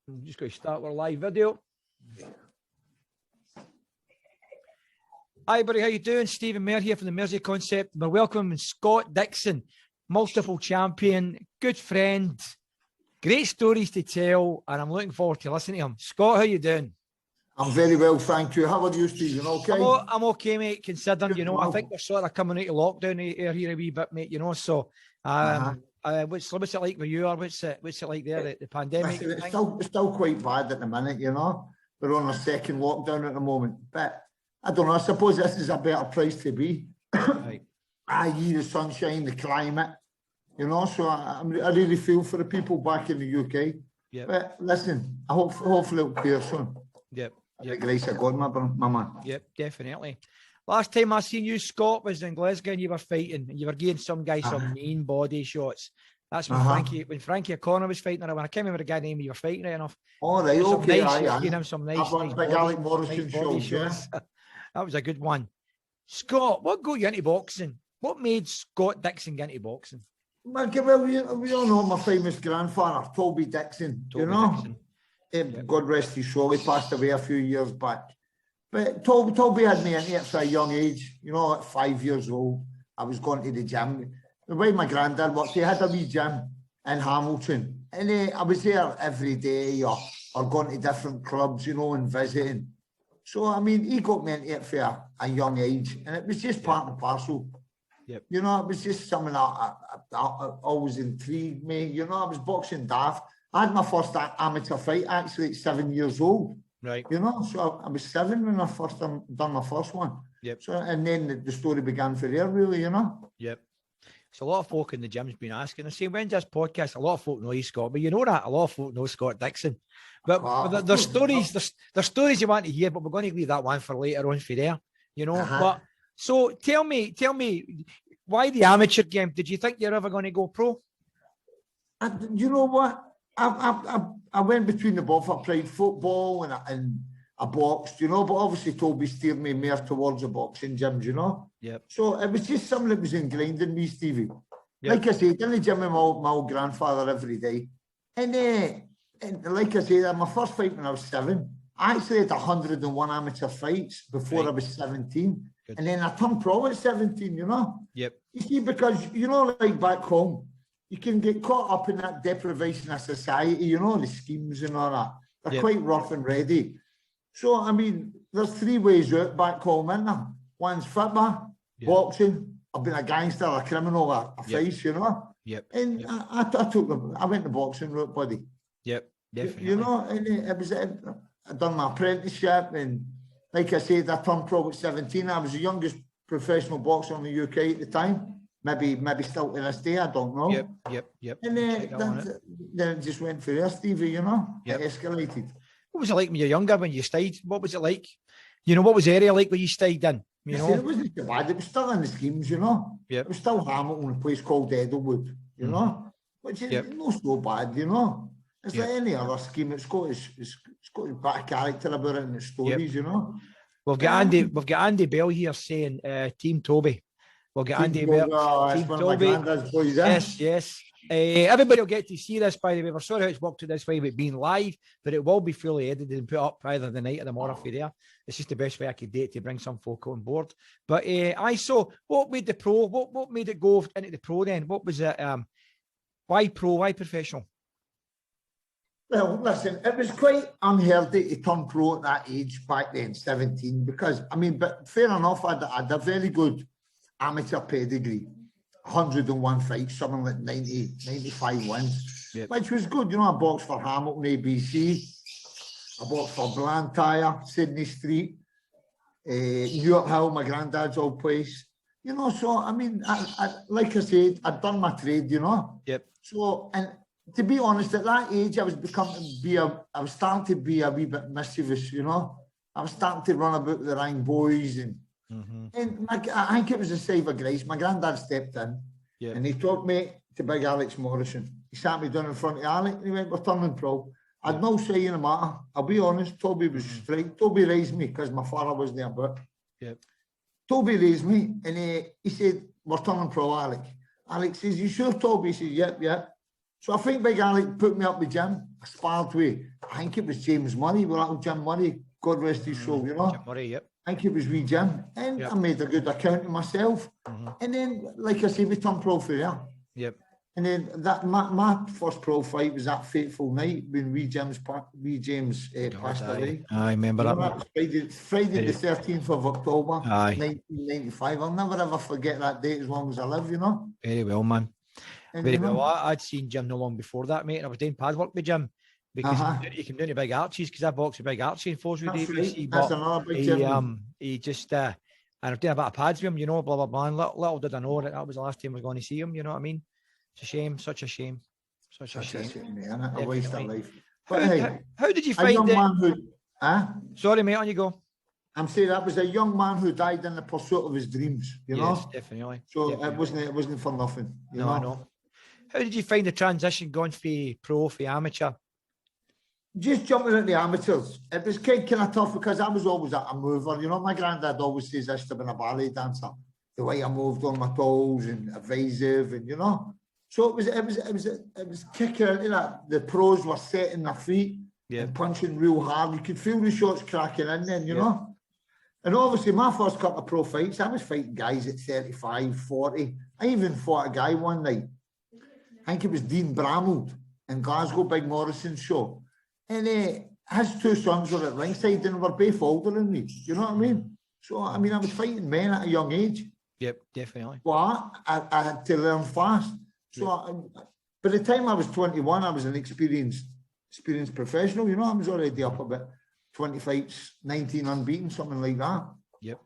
I'm just going to start with a live video. Hi, buddy. How you doing? Stephen Mayer here from the Mersey Concept. We're welcoming Scott Dixon, multiple champion, good friend, great stories to tell, and I'm looking forward to listening to him. Scott, how you doing? I'm very well, thank you. How are you, Stephen? Okay? I'm okay, mate, considering, Good, I think we're sort of coming out of lockdown here a wee bit, mate, so what's it like with you, or what's it like there, the pandemic? Listen, it's still quite bad at the minute, We're on a second lockdown at the moment, but I don't know, I suppose this is a better place to be. Right. I.e. the sunshine, the climate, so I really feel for the people back in the UK. Yep. But listen, hopefully it'll clear soon. Yep. The grace of God, my man. Yep, definitely. Last time I seen you, Scott, was in Glasgow, and you were fighting, and you were giving some guy some mean body shots. That's when Frankie O'Connor was fighting. When I can't remember the guy name you were fighting right enough. Oh, right, okay. Some nice big Alec Morrison shows, shots. That was a good one. Scott, what got you into boxing? What made Scott Dixon get into boxing? Well, we all know my famous grandfather, Toby Dixon, Dixon. God rest his soul, he passed away a few years back. But Toby had me into it for a young age, at 5 years old. I was going to the gym. The way my granddad worked, he had a wee gym in Hamilton. And I was there every day or going to different clubs, and visiting. So, he got me into it for a young age. And it was just part and parcel. Yep. It was just something that always intrigued me. I was boxing daft. I had my first amateur fight actually at 7 years old. Right. So I was 7 when I first done my first one. Yep. So and then the story began for there, really, Yep. So a lot of folk in the gym's been asking. I say, when's this podcast? A lot of folk know you, Scott, but you know that a lot of folk know Scott Dixon. But there's stories you want to hear, but we're going to leave that one for later on for there, But so tell me, why the amateur game? Did you think you're ever going to go pro? You know what? I went between the both. I played football and I boxed, but obviously Toby steered me more towards the boxing gyms, Yep. So it was just something that was ingrained in me, Stevie. Yep. Like I said, in the gym with my old grandfather every day. And like I said, my first fight when I was 7, I actually had 101 amateur fights before I was 17. Good. And then I turned pro at 17, Yep. You see, because, like back home, you can get caught up in that deprivation of society, the schemes and all that. They're quite rough and ready. So, there's 3 ways out back home, isn't there? One's football, boxing, I've been a gangster, a criminal, a face, Yep. And I went the boxing route, buddy. Yep, definitely. And I done my apprenticeship, and like I said, I turned pro at 17. I was the youngest professional boxer in the UK at the time. Maybe still to this day, I don't know. Yep. And then it just went for there, Stevie, It escalated. What was it like when you were younger, when you stayed? What was it like? What was the area like when you stayed in? It wasn't too bad. It was still in the schemes, Yep. It was still Hamilton, a place called Edelwood, which is not so bad, It's like any other scheme. It's got a bit of character about it and the stories, We've got Andy Bell here saying Team Toby. We'll get Andy Bell. Team Toby. Yes. Everybody will get to see this, by the way. We're sorry how it's worked out this way with being live, but it will be fully edited and put up either the night or the morning for there. It's just the best way I could do it to bring some folk on board. But I saw what made the pro, what made it go into the pro then? What was it? Why pro? Why professional? Well, listen, it was quite unheard to turn pro at that age back then, 17, because, but fair enough, I had a very good amateur pedigree. 101 fights, something like 95 wins, which was good. I boxed for Hamilton ABC, I boxed for Blantyre, Sydney Street, York Hill, my granddad's old place. So, I like I said, I'd done my trade, Yep. So, and to be honest, at that age, I was starting to be a wee bit mischievous, I was starting to run about with the wrong boys and I think it was a save of grace. My granddad stepped in and he took me to big Alex Morrison. He sat me down in front of Alec and he went, "We're turning pro." I had no say in the matter. I'll be honest, Toby was straight. Toby raised me because my father wasn't there, but Toby raised me and he said, "We're turning pro, Alec." Alex says, "You sure, Toby?" He says, "Yep." So I think Big Alec put me up with Jim. I sparred with, I think it was James Murray, well, Jim Murray, God rest his soul, you know. Jim Murray, yep. I think it was wee Jim. And I made a good account of myself. And then, like I say, we turned pro for there. Yep. And then that my first pro fight was that fateful night when wee James passed away. I remember that. That was Friday the 13th of October, 1995. I'll never ever forget that date as long as I live, you know. Very well, man. And, Very you know, well. I'd seen Jim no long before that, mate. And I was doing pad work with Jim because he came down to Big Archie's because I boxed with Big Archie in Forswood ABC. That's another big Jim. He just and I've done a bit of pads with him, you know, blah blah blah. And little did I know that was the last time I was going to see him. You know what I mean? It's a shame, such a shame, such a shame, man. A waste of life. But how did you find it? Sorry, mate. On you go. I'm saying that was a young man who died in the pursuit of his dreams. You know, definitely. So definitely. it wasn't for nothing. You know? I know. How did you find the transition going from pro for amateur? Just jumping at the amateurs. It was kind of tough because I was always a mover. You know, my granddad always says I should have been a ballet dancer. The way I moved on my toes and evasive, and you know. So it was kicking into that. The pros were setting their feet and punching real hard. You could feel the shots cracking in then, you know. And obviously, my first couple of pro fights, I was fighting guys at 35, 40. I even fought a guy one night. I think it was Dean Bramald in Glasgow, Big Morrison's show. And his two sons were at ringside and were both older than me. You know what I mean? So, I mean, I was fighting men at a young age. Yep, definitely. But I had to learn fast. So by the time I was 21, I was an experienced professional. You know, I was already up about 20 fights, 19 unbeaten, something like that. Yep.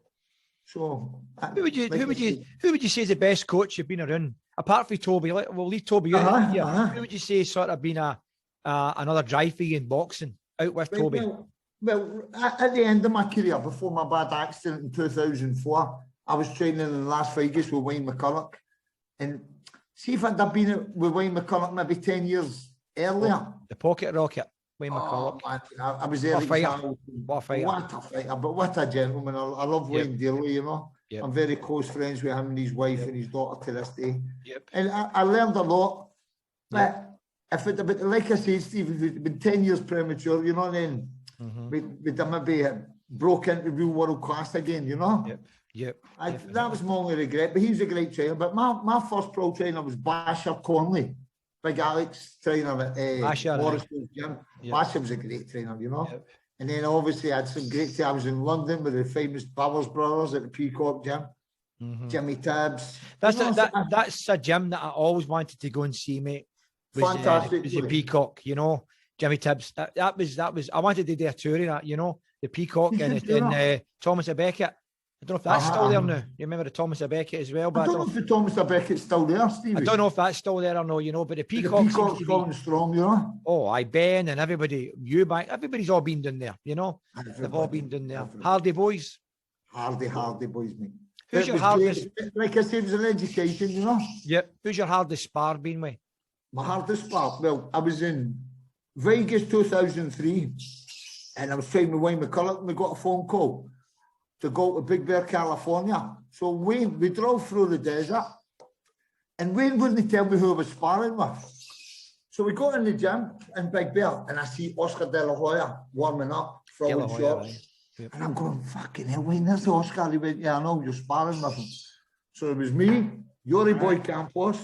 So who would you say is the best coach you've been around? Apart from Toby, we'll leave Toby out here. Who would you say sort of been another drive for you in boxing out with Toby? Well, at the end of my career, before my bad accident in 2004, I was training in Las Vegas with Wayne McCulloch. And see if I'd have been with Wayne McCulloch maybe 10 years earlier. The pocket rocket, Wayne McCulloch. Man, I was there. What a fighter. But what a gentleman. I love Wayne dearly, you know. Yep. I'm very close friends with him and his wife and his daughter to this day. Yep. And I learned a lot. But if it had been, like I said, Steve, if it had been 10 years premature, you know, then we'd maybe broke into real world class again, you know? Yep. That was my only regret, but he was a great trainer. But my first pro trainer was Basher Conley, Big Alex trainer at Morrison's gym. Basher was a great trainer, you know? Yep. And then obviously I had some great time. I was in London with the famous Bowers brothers at the Peacock gym. Jimmy Tibbs. That's a gym that I always wanted to go and see, mate. Fantastic. Was the Peacock, you know, Jimmy Tibbs. That was. I wanted to do a tour of that, you know, the Peacock and Thomas à Becket. I don't know if that's still there now. You remember the Thomas à Becket as well? But I don't know if the Thomas à Becket's still there, Stevie. I don't know if that's still there or no, you know, but the Peacock's going strong, you know. Oh, Ben and everybody, everybody's all been down there, you know. They've all been down there. Hardy boys. Hardy boys, mate. Who's your hardest? Like I said, it was an education, you know. Yep. Who's your hardest spar been with? My hardest spar? Well, I was in Vegas 2003 and I was training with Wayne McCulloch and we got a phone call to go to Big Bear, California. So Wayne, we drove through the desert and Wayne wouldn't tell me who I was sparring with. So we got in the gym in Big Bear and I see Oscar De La Hoya warming up, throwing shots. Yep. And I'm going, fucking hell, Wayne, there's Oscar. He went, yeah, I know, you're sparring with him. So it was me, Yuri Boy Campos,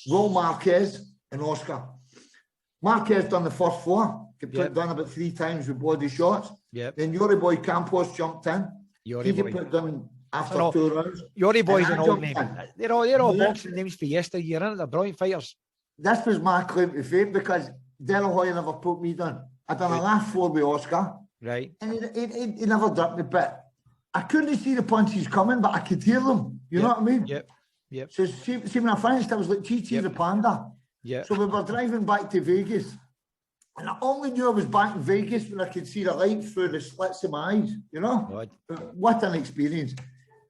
Ro Marquez and Oscar. Marquez done the first four, done about 3 times with body shots. Then Yuri Boy Campos jumped in. He put done after 2 rounds. Yuri Boy's an old name. They're all boxing names for yesteryear, aren't they? They're brilliant fighters. This was my claim to fame because De La Hoya never put me down. I done a last 4 with Oscar. Right. And he never dropped me, but I couldn't see the punches coming, but I could hear them. You know what I mean? Yep. So see when I finished, I was like Chi-Chi the Panda. So we were driving back to Vegas. And I only knew I was back in Vegas when I could see the light through the slits of my eyes, you know? God. What an experience.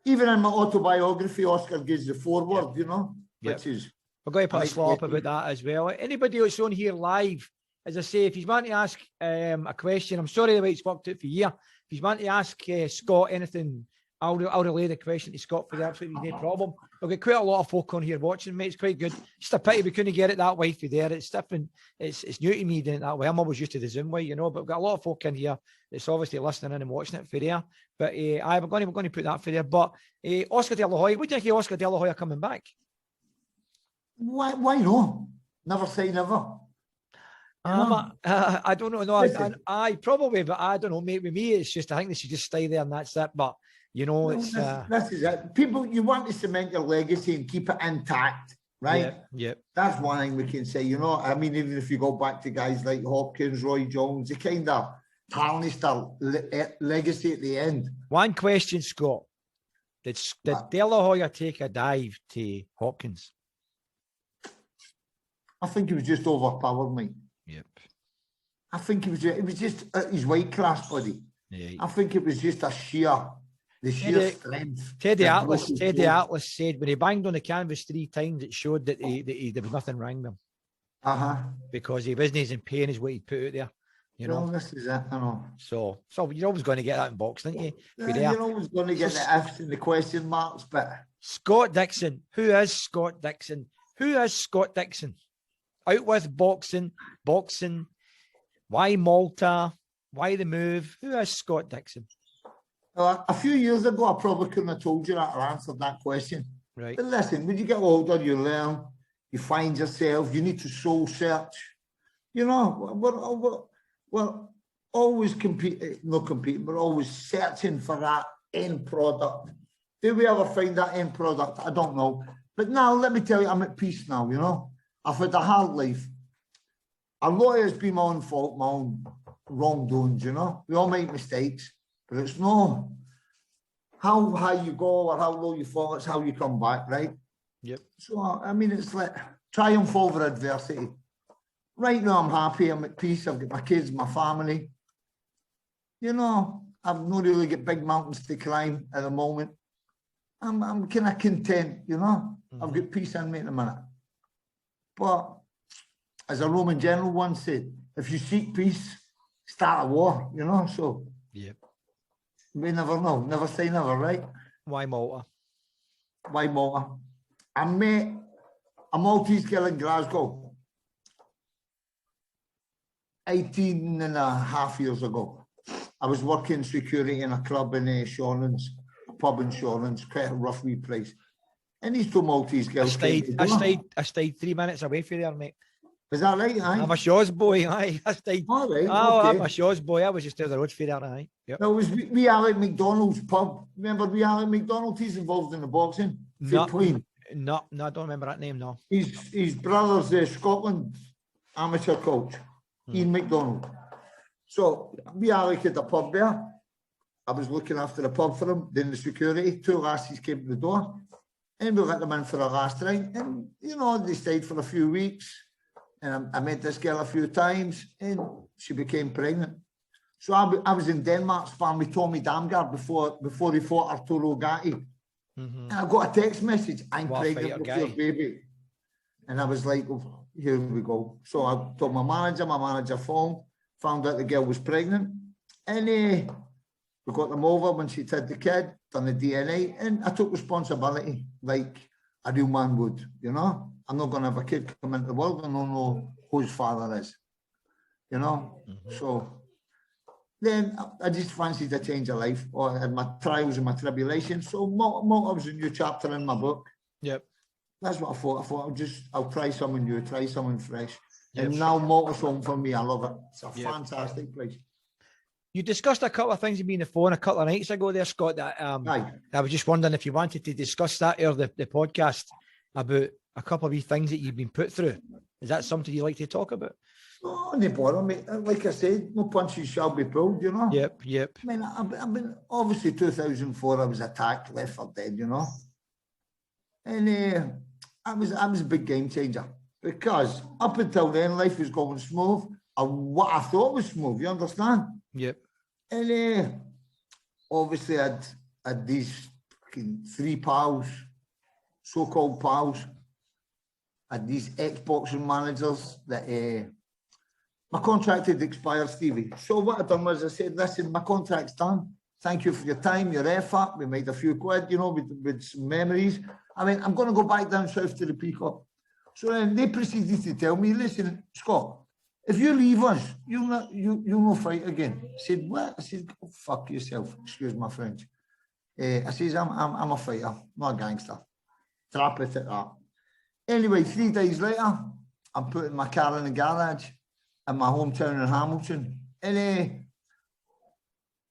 Even in my autobiography, Oscar gives the foreword, you know? Which is... We're going to put a slot up about that as well. Anybody that's on here live, as I say, if you want to ask a question, I'm sorry the way it's worked out for you. If you want to ask Scott anything I'll relay the question to Scott for the absolutely no problem. We've got quite a lot of folk on here watching, mate. It's quite good. Just a pity we couldn't get it that way for there. It's different. It's new to me doing it that way. I'm always used to the Zoom way, you know, but we've got a lot of folk in here that's obviously listening in and watching it for there. But we're going to put that for there. But Oscar De La Hoya, what do you think of Oscar De La Hoya coming back? Why not? Never say never. I don't know. No, I probably, but I don't know. Mate, with me, it's just I think they should just stay there and that's it. But you know, it's this is it. People, you want to cement your legacy and keep it intact, right? Yeah. That's one thing we can say. You know, I mean, even if you go back to guys like Hopkins, Roy Jones, they kind of tarnished their legacy at the end. One question, Scott: Did De La Hoya take a dive to Hopkins? I think he was just overpowered, mate. Yep. I think it was just his weight class, buddy. Yeah. I think it was just the sheer strength. Teddy Atlas said when he banged on the canvas 3 times, it showed that there was nothing wrong with him. Because he wasn't in pain is what he put out there. You know, this is it. I know. So you're always going to get that in boxing, aren't you? Yeah, you're always going to get the ifs and the question marks, but Scott Dixon. Who is Scott Dixon? Who is Scott Dixon? Out with boxing. Why Malta? Why the move? Who is Scott Dixon? A few years ago, I probably couldn't have told you that or answered that question. Right. But listen, when you get older, you learn, you find yourself, you need to soul search. You know, we're always but always searching for that end product. Did we ever find that end product? I don't know. But now, let me tell you, I'm at peace now, you know. I've had a hard life. A lot has been my own fault, my own wrongdoings, you know. We all make mistakes, but it's no how high you go or how low you fall, it's how you come back, right? Yep. So, I mean, it's like triumph over adversity. Right now, I'm happy, I'm at peace, I've got my kids, my family. You know, I've not really got big mountains to climb at the moment. I'm kind of content, you know. I've got peace in me at the minute. But as a Roman general once said, if you seek peace, start a war, you know, so. Yep. We never know, never say never, right? Why Malta? Why Malta? I met a Maltese girl in Glasgow 18 and a half years ago. I was working security in a club in Shorlands, a pub in Shorlands, quite a rough wee place. And these 2 Maltese girls. I stayed 3 minutes away from there, mate. Is that right? Aye? I'm a Shaw's boy, aye. I stayed. All right, okay. I'm a Shaw's boy. I was just down the road for there, aye. Yep. No, it was we Alec McDonald's pub. Remember we Alec McDonald? He's involved in the boxing. No, I don't remember that name, no. His brother's Scotland amateur coach, Ian McDonald. So we Alec at the pub there. I was looking after the pub for him, then the security. 2 lasses came to the door. And we let them in for a last night. And, you know, they stayed for a few weeks. And I met this girl a few times. And she became pregnant. So I was in Denmark sparring with Tommy Damgaard before he fought Arturo Gatti. And I got a text message, I'm pregnant with your baby. And I was like, oh, here we go. So I told my manager phoned, found out the girl was pregnant. And we got them over when she had the kid, done the DNA, and I took responsibility like a real man would, you know? I'm not going to have a kid come into the world and don't know who his father is, you know? So then I just fancied a change of life, or I had my trials and my tribulations. So Malta was a new chapter in my book. Yep. That's what I thought. I thought I'll try something new, try something fresh. Yep. And now Malta's home for me. I love it. It's a fantastic place. You discussed a couple of things with me on the phone a couple of nights ago there, Scott, that I was just wondering if you wanted to discuss that or the podcast about a couple of wee things that you've been put through. Is that something you like to talk about? Oh, no bother, mate. Like I said, no punches shall be pulled, you know? Yep. I mean, I've been, obviously 2004, I was attacked, left for dead, you know? And I was a big game changer because up until then, life was going smooth. What I thought was smooth, you understand? Yep. And obviously I had these 3 pals, so-called pals. I had these ex-boxing managers that my contract had expired, Stevie. So what I done was I said, listen, my contract's done. Thank you for your time, your effort. We made a few quid, you know, with some memories. I mean, I'm going to go back down south to the Peacock. So then they proceeded to tell me, listen, Scott, if you leave us, you'll not fight again. I said, what? I said, go fuck yourself. Excuse my French. I says, I'm a fighter, not a gangster. Trap it at that. Anyway, 3 days later, I'm putting my car in the garage in my hometown in Hamilton. And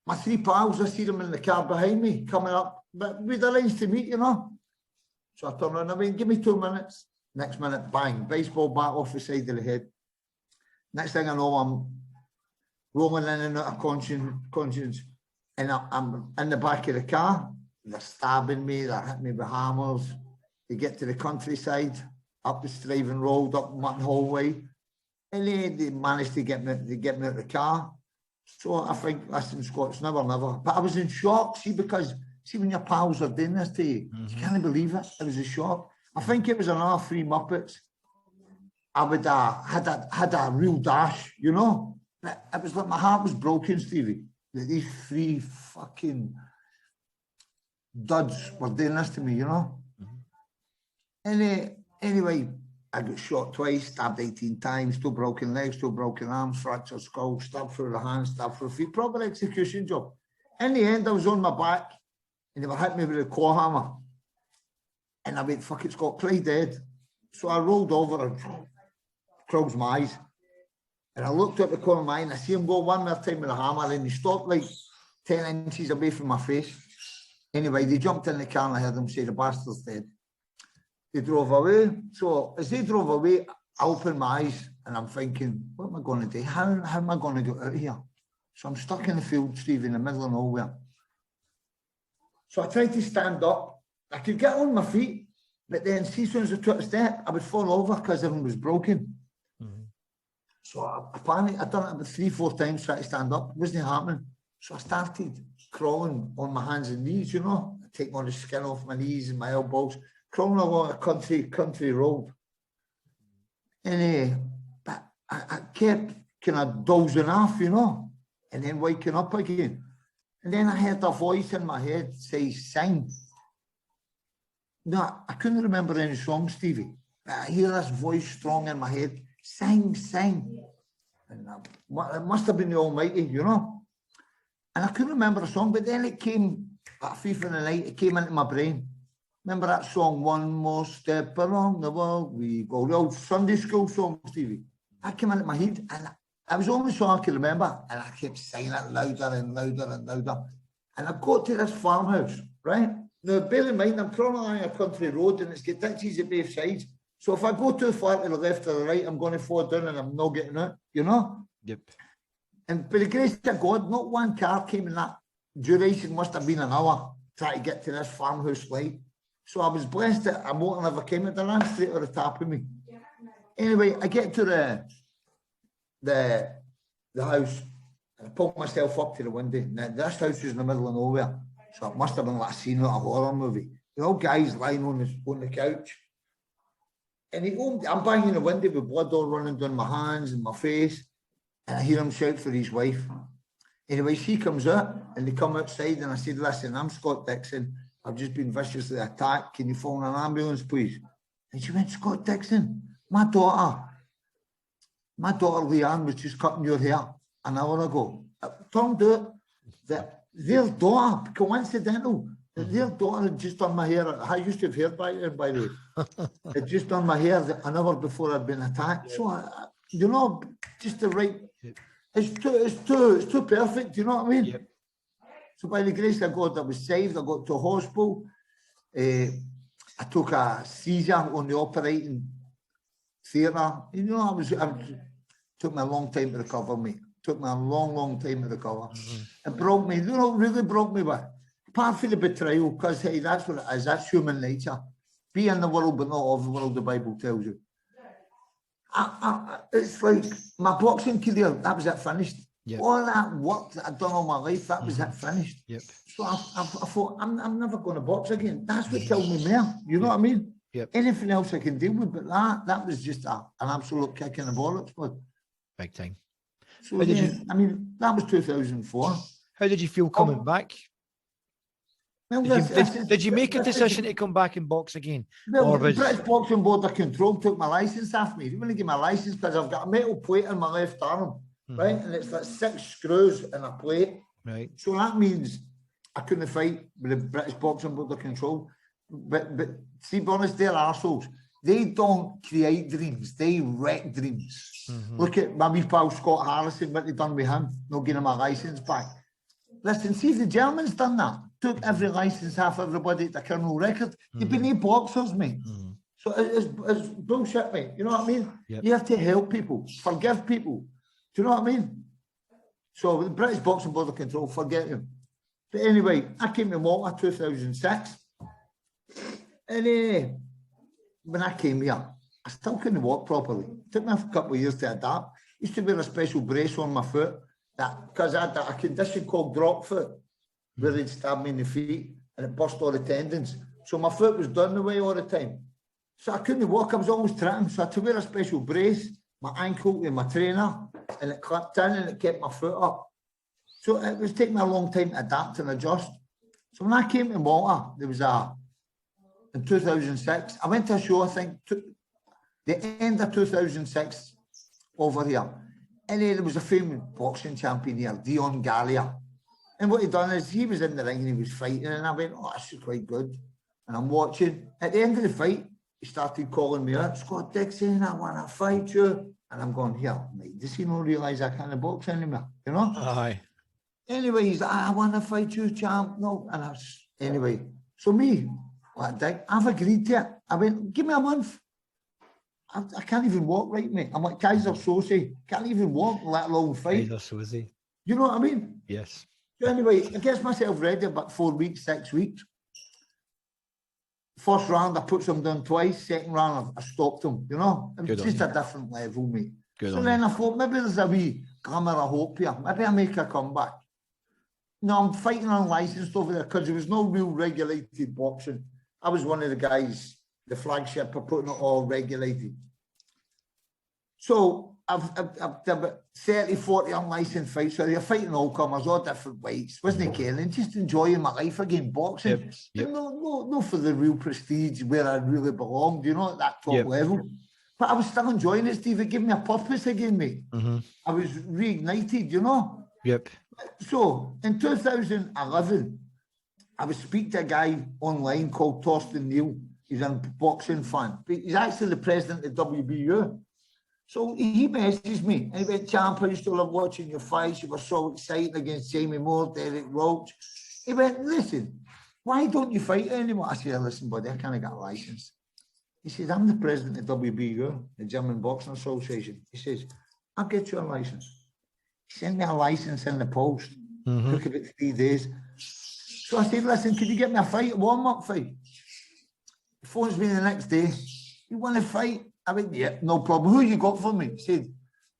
my 3 pals, I see them in the car behind me coming up, but we'd arranged to meet, you know. So I turn around, I went, give me 2 minutes. Next minute, bang, baseball bat off the side of the head. Next thing I know, I'm rolling in and out of conscience. And I'm in the back of the car. They're stabbing me, they're hitting me with hammers. They get to the countryside, up the Striving Road, up Mutton Hallway. And they managed to get me out of the car. So I think, listen, Scott's never. But I was in shock, see, because, see, when your pals are doing this to you, you can't believe it. It was a shock. I think it was another 3 Muppets. I would had a real dash, you know. It was like my heart was broken, Stevie. That these 3 fucking duds were doing this to me, you know. And anyway, I got shot twice, stabbed 18 times, 2 broken legs, 2 broken arms, fractured skull, stabbed through the hands, stabbed through the feet. Proper execution job. In the end, I was on my back, and they were hitting me with a claw hammer. And I went, fuck it, Scott, play dead. So I rolled over and closed my eyes. And I looked at the corner of my eye and I see him go one more time with a hammer and he stopped like 10 inches away from my face. Anyway, they jumped in the car and I heard them say, the bastard's dead. They drove away. So as they drove away, I opened my eyes and I'm thinking, what am I going to do? How am I going to get out of here? So I'm stuck in the field, Steve, in the middle of nowhere. So I tried to stand up. I could get on my feet, but then see, as soon as I took a step, I would fall over because everything was broken. So I panicked. I'd done it about 3-4 times trying to stand up. It wasn't happening. So I started crawling on my hands and knees, you know, taking all the skin off my knees and my elbows, crawling along a country road. And but I kept kind of dozing off, you know, and then waking up again. And then I heard a voice in my head say, sing. No, I couldn't remember any songs, Stevie. But I hear this voice strong in my head, sing, sing. And it must have been the Almighty, you know. And I couldn't remember a song, but then it came, at a thief in the night, it came into my brain. Remember that song, One More Step Along the Wall We Go, the old Sunday school song, Stevie? That came into my head, and it was the only song I could remember, and I kept singing it louder and louder and louder. And I got to this farmhouse, right? Now, bear in mind, I'm crawling along a country road and it's got ditches at both sides. So if I go too far to the left or the right, I'm going to fall down and I'm not getting out, you know? Yep. And by the grace of God, not one car came in that duration, must have been an hour, trying to get to this farmhouse light. So I was blessed that a motor never came. It ran straight over the top of me. Anyway, I get to the house and I pull myself up to the window. Now, this house was in the middle of nowhere. So it must have been like a scene of a horror movie. The old guy's lying on the couch. And I'm banging the window with blood all running down my hands and my face. And I hear him shout for his wife. Anyway, she comes out and they come outside and I said, listen, I'm Scott Dixon. I've just been viciously attacked. Can you phone an ambulance, please? And she went, Scott Dixon, my daughter Leanne was just cutting your hair an hour ago. It turned out that their daughter, coincidental, their daughter had just done my hair. I used to have hair by the way. Had just done my hair an hour before I'd been attacked. So, you know, just the right, it's too perfect, you know what I mean? Yep. So by the grace of God, I was saved. I got to a hospital. I took a seizure on the operating theatre. You know, it took me a long time to recover, mate. Took me a long time to recover. It broke me, you know, really broke me, but apart from the betrayal, because hey, that's what it is, that's human nature. Be in the world, but not of the world, the Bible tells you. It's like my boxing career, that was it, finished. Yep. All that work that I'd done all my life, that was it, finished. Yep. So I thought, I'm never going to box again. That's what killed me more, you know what I mean? Yep. Anything else I can deal with, but that was just an absolute kick in the bollocks. But big time. So then, I mean, that was 2004. How did you feel coming back? Well, did you make a decision to come back and box again? Well, the British Boxing Board of Control took my licence off me. They wouldn't give me my licence because I've got a metal plate on my left arm, right? And it's like 6 screws in a plate. Right. So that means I couldn't fight with the British Boxing Board of Control. But to be honest, they're arseholes. They don't create dreams, they wreck dreams. Look at my wee pal Scott Harrison, what they done with him, not getting my licence back. Listen, see if the Germans done that, took every licence off everybody at the criminal record. They've been eight boxers, mate. So it's bullshit, mate. You know what I mean? Yep. You have to help people, forgive people. Do you know what I mean? So the British Boxing Board of Control, forget them. But anyway, I came to Malta 2006. And when I came here, I still couldn't walk properly. It took me a couple of years to adapt. I used to wear a special brace on my foot because I had a condition called drop foot, where they'd stab me in the feet and it burst all the tendons. So my foot was done the way all the time. So I couldn't walk, I was always tripping. So I had to wear a special brace, my ankle and my trainer, and it clipped in and it kept my foot up. So it was taking me a long time to adapt and adjust. So when I came to Malta, there was in 2006, I went to a show, I think, the end of 2006 over here. And there was a famous boxing champion here, Dion Gallia. And what he done is he was in the ring and he was fighting, and I went, oh, this is quite good. And I'm watching. At the end of the fight, he started calling me out, Scott Dixon, I want to fight you. And I'm going, here, mate, does he not realise I can't box anymore? You know? Aye. Anyway, he's like, I want to fight you, champ. No. And anyway, so me, I've agreed to it. I went, give me a month. I can't even walk right, mate. I'm like Kaiser Soze. Can't even walk, let alone fight. Kaiser Soze. You know what I mean? Yes. So anyway, I get myself ready about 4 weeks, 6 weeks. First round, I put some down twice. Second round, I stopped him. You know? It was just a different level, mate. So then I thought, maybe there's a wee glimmer of hope here. Maybe I make a comeback. No, I'm fighting unlicensed over there because there was no real regulated boxing. I was one of the guys, the flagship, for putting it all regulated. So I've done about 30, 40 unlicensed fights. So you're fighting all comers, all different weights. Wasn't caring, just enjoying my life again, boxing. Yep. No for the real prestige where I really belonged, you know, at that top level. But I was still enjoying it, Steve. It gave me a purpose again, mate. I was reignited, you know. Yep. So in 2011, I was speaking to a guy online called Torsten Neil. He's a boxing fan. But he's actually the president of WBU. So he messaged me and he went, champ, I used to love watching your fights. You were so exciting against Jamie Moore, Derek Roach. He went, listen, why don't you fight anymore? I said, listen, buddy, I can't get a license. He says, I'm the president of WBU, the German Boxing Association. He says, I'll get you a license. He sent me a license in the post. Took about 3 days. So I said, listen, could you get me a fight, a warm-up fight? He phones me the next day. You want to fight? I went, yeah, no problem. Who you got for me? He said,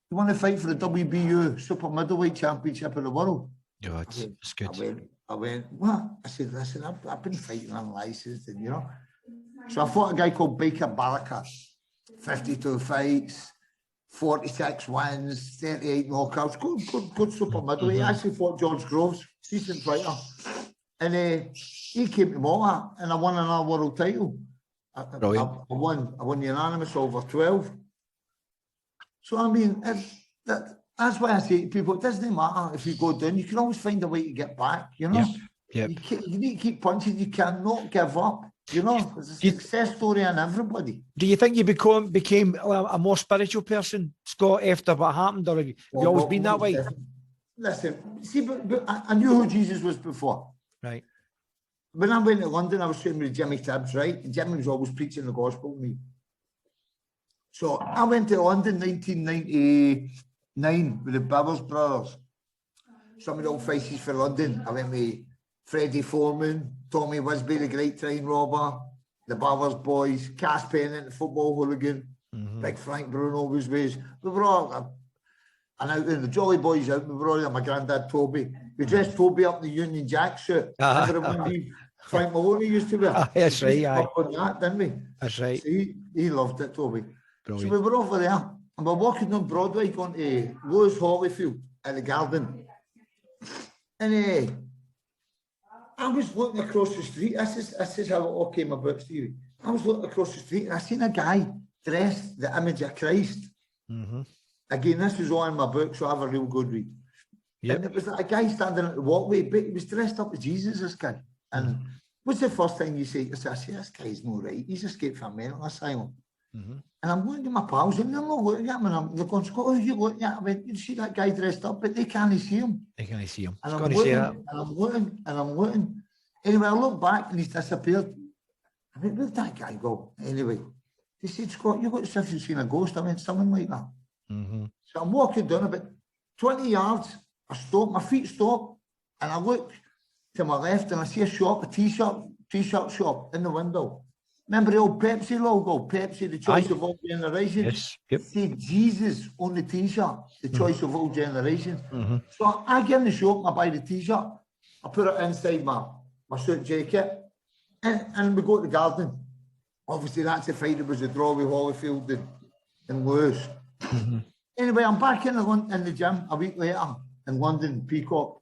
you want to fight for the WBU Super Middleweight Championship of the world? Yeah, it's good. I went, what? I said, listen, I've been fighting unlicensed, and you know. So I fought a guy called Baker Baraka, 52 fights, 46 wins, 38 knockouts, good super middleweight. He actually fought George Groves, decent fighter. And he came to Malta and I won another world title. I won unanimous over 12. So I mean, that's why I say to people, it doesn't matter if you go down, you can always find a way to get back, you know? Yep. You need to keep punching, you cannot give up. You know, there's a success story in everybody. Do you think you became a more spiritual person, Scott, after what happened, or have you always been that way? Listen, see, but I knew who Jesus was before. Right. When I went to London, I was training with Jimmy Tibbs, right? And Jimmy was always preaching the gospel to me. So I went to London 1999 with the Bowers brothers. Some of the old faces for London. I went with Freddie Foreman, Tommy Wisby, the great train robber, the Bowers boys, Cass Pennant, the football hooligan, Big Frank Bruno was with. We were all, and out in the Jolly Boys out, we were all there, my granddad Toby. We dressed Toby up in the Union Jack suit. Frank Maloney used to wear. That's right, on that, didn't we? That's right. So he loved it, Toby. Brilliant. So we were over there, and we're walking on Broadway going to Lewis Holyfield at the Garden. And I was looking across the street. This is how it all came about, Stevie. I was looking across the street and I seen a guy dressed the image of Christ. Again, this was all in my book, so I have a real good read. Yep. And it was like a guy standing at the walkway, but he was dressed up as Jesus, this guy. And what's the first thing you say to yourself? I say, this guy's not right. He's escaped from a mental asylum. And I'm looking at my pals and they're not looking at me. They're going, Scott, who are you looking at? I mean, you see that guy dressed up, but they can't see him. They can't see him. And I'm looking. Anyway, I look back and he's disappeared. I went, where'd that guy go? Anyway, they said, Scott, you got as if you've seen a ghost. I went, something like that. So I'm walking down about 20 yards. I stop, my feet stop, and I look to my left and I see a shop, a t-shirt shop in the window. Remember the old Pepsi logo? Pepsi, the choice of all generations. Yes. Yep. See Jesus on the t-shirt, the choice of all generations. So I get in the shop and I buy the t-shirt. I put it inside my suit jacket, and we go to the garden. Obviously, that's the fight. It was a draw with Holyfield and Lewis. Anyway, I'm back in the gym a week later in London, Peacock.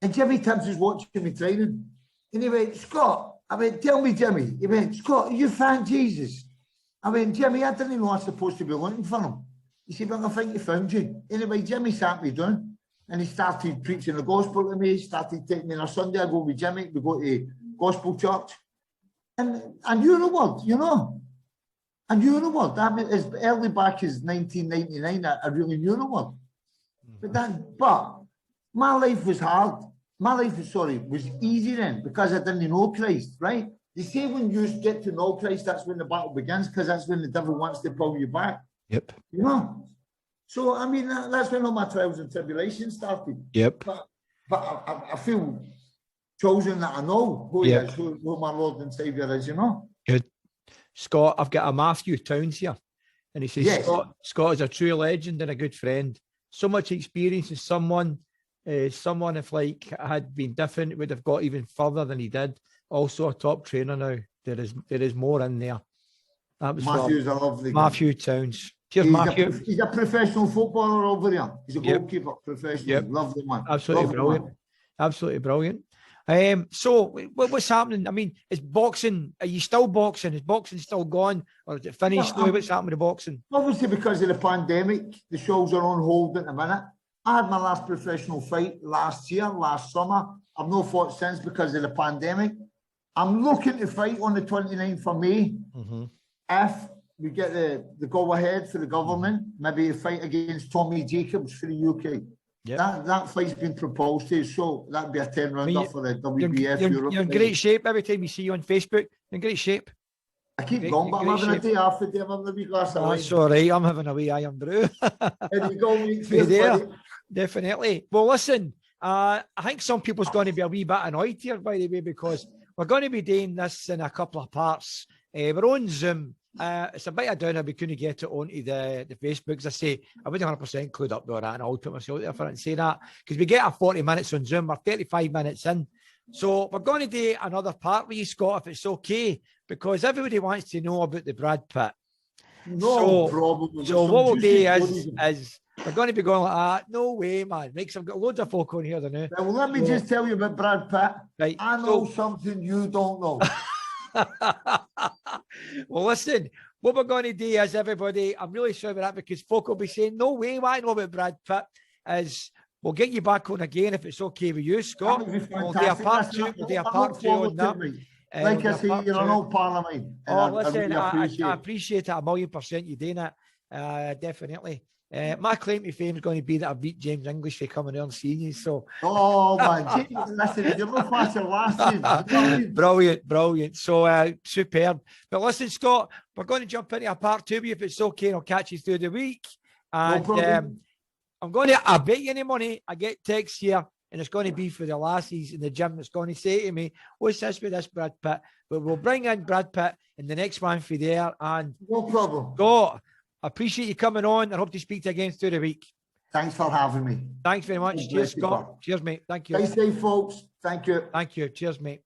And Jimmy Tibbs is watching me training. And he went, Scott, I went, tell me, Jimmy. He went, Scott, you found Jesus? I went, Jimmy, I didn't know I was supposed to be looking for him. He said, well, I think he found you. Anyway, Jimmy sat me down and he started preaching the gospel to me. He started taking me on a Sunday. I go with Jimmy, we go to gospel church. And I knew the word, you know. I knew the word. I mean, as early back as 1999, I really knew the word. But my life was hard. My life was easy then because I didn't know Christ, right? They say when you get to know Christ, that's when the battle begins, because that's when the devil wants to pull you back. Yep. You know? So, I mean, that's when all my trials and tribulations started. Yep. But I feel chosen that I know who he is, who my Lord and Saviour is, you know? Good. Scott, I've got a Matthew Towns here. And he says, yes. Scott is a true legend and a good friend. So much experience as someone if like had been different would have got even further than he did. Also a top trainer now. There is more in there. That was Matthew's a lovely guy. Matthew Towns. Cheers, Matthew. He's a professional footballer over here. He's a goalkeeper, professional. Lovely man. Absolutely brilliant. Man. Absolutely brilliant. So what's happening? I mean, is boxing, are you still boxing? Is boxing still gone or is it finished now? What's happening with boxing? Obviously, because of the pandemic, the shows are on hold at the minute. I had my last professional fight last summer. I've not fought since because of the pandemic. I'm looking to fight on the 29th of May. If we get the go-ahead for the government, maybe a fight against Tommy Jacobs for the UK. Yep. That fight's been proposed to, so that'd be a 10-rounder for the WBF Europe. You're in great shape. Every time we see you on Facebook, you're in great shape. I keep going, but I'm having a day off today. I'm having a wee glass of wine. That's all right. I'm having a wee iron brew. There you go, mate. Definitely. Well, listen, I think some people's going to be a wee bit annoyed here, by the way, because we're going to be doing this in a couple of parts. We're on Zoom. It's a bit of downer we couldn't get it onto the Facebook. As I say, I wouldn't 100% clued up with that, and I'll put myself there for it and say that, because we get a 40 minutes on Zoom. We're 35 minutes in. So we're going to do another part with you, Scott, if it's okay, because everybody wants to know about the Brad Pitt. No problem. So what we'll do is we're going to be going like that. No way, man. I've got loads of folk on here now. Well, let me just tell you about Brad Pitt. Right. I know something you don't know. Well, listen, what we're going to do is, everybody, I'm really sorry about that, because folk will be saying, no way, I know about Brad Pitt, is we'll get you back on again if it's okay with you, Scott. We'll do a part two. We'll do a part two on that. Like I say, you're an old pal of mine. Oh, listen, I appreciate it 1,000,000%. You doing it. Definitely. My claim to fame is going to be that I beat James English for coming on and seeing you. So, oh man, listen, you're not faster last year. Brilliant. So superb. But listen, Scott, we're going to jump into a part two if it's okay. I'll catch you through the week. And I bet you any money, I get text here, and it's going to be for the lassies in the gym that's going to say to me, what's this with this Brad Pitt? But we'll bring in Brad Pitt in the next one for there. And no problem. Scott, I appreciate you coming on. I hope to speak to you again through the week. Thanks for having me. Thanks very much. Cheers, Scott. Cheers, mate. Thank you. Stay safe, folks. Thank you. Thank you. Cheers, mate.